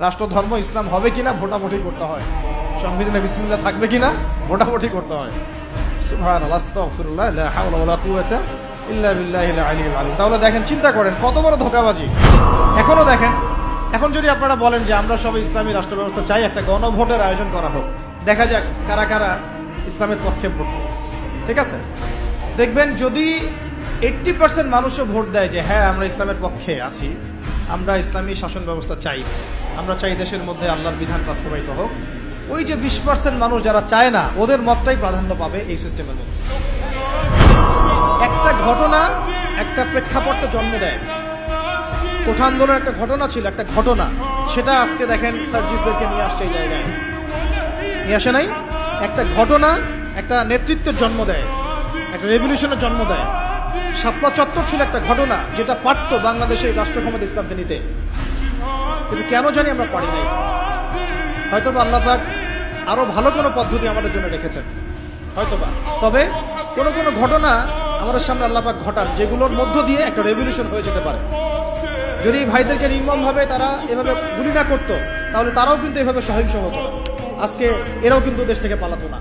রাষ্ট্রধর্ম ইসলাম হবে কিনা ভোটাভুটি করতে হয়, সংবিধানে বিসমিল্লাহ থাকবে কিনা ভোটাভুটি করতে হয়। সুবহানাল্লাহ, আস্তাগফিরুল্লাহ, লা হাওলা ওয়ালা কুওয়াতা ইল্লা বিল্লাহিল আলিয়্যিল আযীম। তাহলে দেখেন, চিন্তা করেন কত বড় ধোঁকাবাজি। এখনো দেখেন, এখন যদি আপনারা বলেন যে আমরা সবাই ইসলামী রাষ্ট্র ব্যবস্থা চাই, একটা গণভোটের আয়োজন করা হোক, দেখা যাক কারা কারা ইসলামের পক্ষে ভোট দেয়। ঠিক আছে, দেখবেন যদি 80% মানুষও ভোট দেয় যে হ্যাঁ আমরা ইসলামের পক্ষে আছি, আমরা ইসলামী শাসন ব্যবস্থা চাই, আমরা চাই দেশের মধ্যে আল্লাহর বিধান বাস্তবায়িত হোক, ওই যে 20% মানুষ যারা চায় না, ওদের মতটাই প্রাধান্য পাবে এই সিস্টেমের মধ্যে। একটা ঘটনা একটা প্রেক্ষাপটটা জন্ম দেয়। কোঠা আন্দোলনের একটা ঘটনা ছিল, একটা ঘটনা, সেটা আজকে দেখেন সার্জিসদেরকে নিয়ে আসছে এই জায়গায়, নিয়ে আসে নাই? একটা ঘটনা একটা নেতৃত্বের জন্ম দেয়, একটা রেভলিউশনের জন্ম দেয়। শাপলা চত্বর ছিল একটা ঘটনা যেটা পারতো বাংলাদেশের রাষ্ট্র ক্ষমতা ইসলামকে নিতে, কিন্তু কেন জানি আমরা পারি নাই। হয়তোবা আল্লাহ পাক আরো ভালো কোনো পদ্ধতি আমাদের জন্য রেখেছেন হয়তোবা, তবে কোনো কোনো ঘটনা আমাদের সামনে আল্লাহ পাক ঘটান যেগুলোর মধ্য দিয়ে একটা রেভলিউশন হয়ে যেতে পারে। যদি ভাইদেরকে নির্মমভাবে তারা এভাবে গুলি না করতো, তাহলে তারাও কিন্তু এভাবে সহিংস হতো, আজকে এরাও কিন্তু দেশ থেকে পালাতো না।